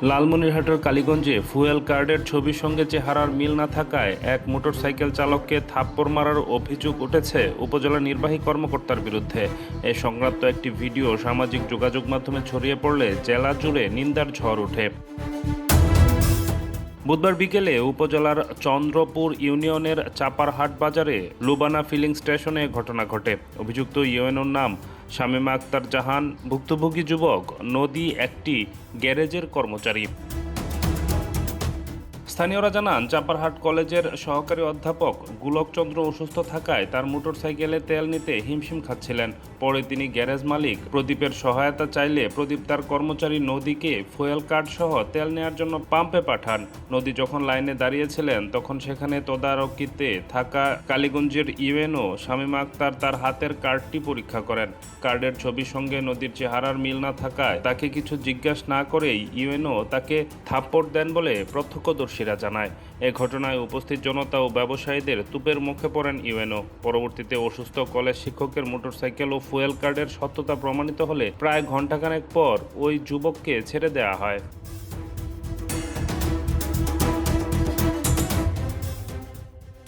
লালমনিরহাটের কালীগঞ্জে ফুয়েল কার্ডের ছবির সঙ্গে চেহারার মিল না থাকায় এক মোটরসাইকেল চালককে থাপ্পড় মারার অভিযোগ উঠেছে উপজেলা নির্বাহী কর্মকর্তার বিরুদ্ধে। এ সংক্রান্ত একটি ভিডিও সামাজিক যোগাযোগ মাধ্যমে ছড়িয়ে পড়লে জেলা জুড়ে নিন্দার ঝড় ওঠে। বুধবার বিকেলে উপজেলার চন্দ্রপুর ইউনিয়নের চাপারহাট বাজারে লুবানা ফিলিং স্টেশনে ঘটনা ঘটে। অভিযুক্ত ইউএনওর নাম শামীমা আক্তার জাহান, ভুক্তভোগী যুবক নদী একটি গ্যারেজের কর্মচারী। স্থানীয়রা জানান, চাপারহাট কলেজের সহকারী অধ্যাপক গোলকচন্দ্র অসুস্থ থাকায় তার মোটরসাইকেলে তেল নিতে হিমশিম খাচ্ছিলেন। পরে তিনি গ্যারেজ মালিক প্রদীপের সহায়তা চাইলে প্রদীপ তার কর্মচারী নদীকে ফুয়েল কার্ড সহ তেল নেওয়ার জন্য পাম্পে পাঠান। নদী যখন লাইনে দাঁড়িয়েছিলেন তখন সেখানে তদারকিতে থাকা কালীগঞ্জের ইউএনও শামীমা আক্তার তার হাতের কার্ডটি পরীক্ষা করেন। কার্ডের ছবির সঙ্গে নদীর চেহারার মিল না থাকায় তাকে কিছু জিজ্ঞাসা না করেই ইউএনও তাকে থাপ্পড় দেন বলে প্রত্যক্ষদর্শী জানায়। এ ঘটনায় উপস্থিত জনতা ও ব্যবসায়ীদের তুপের মুখে পড়েন ইউএনও। পরবর্তীতে অসুস্থ কলেজ শিক্ষকের মোটরসাইকেল ও ফুয়েল কার্ডের সত্যতা প্রমাণিত হলে প্রায় ঘণ্টাখানেক পর ওই যুবককে ছেড়ে দেওয়া হয়।